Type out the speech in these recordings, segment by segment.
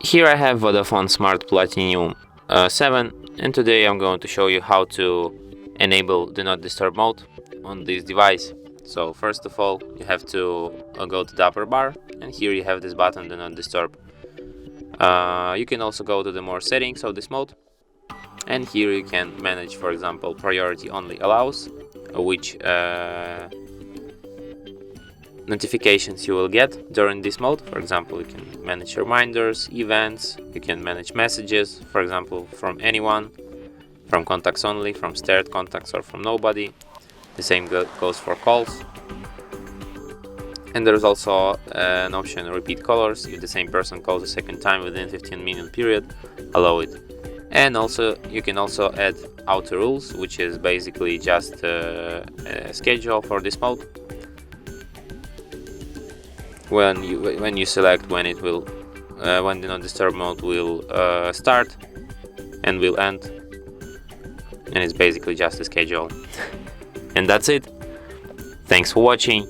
Here I have Vodafone Smart Platinum 7, and today I'm going to show you how to enable Do Not Disturb mode on this device. So first of all, you have to go to the upper bar, and here you have this button Do Not Disturb. You can also go to the more settings of this mode, and here you can manage, for example, priority only allows, which notifications you will get during this mode. For example, you can manage reminders, events, you can manage messages, for example, from anyone, from contacts only, from shared contacts, or from nobody. The same goes for calls. And there's also an option repeat callers. If the same person calls a second time within 15-minute period, allow it. And also you can also add auto rules, which is basically just a schedule for this mode. When you select when it will when the not disturb mode will start and will end, and it's basically just a schedule. And that's it. Thanks for watching.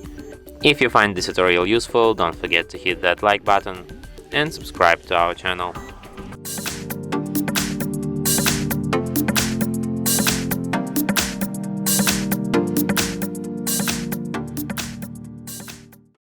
If you find this tutorial useful, don't forget to hit that like button and subscribe to our channel.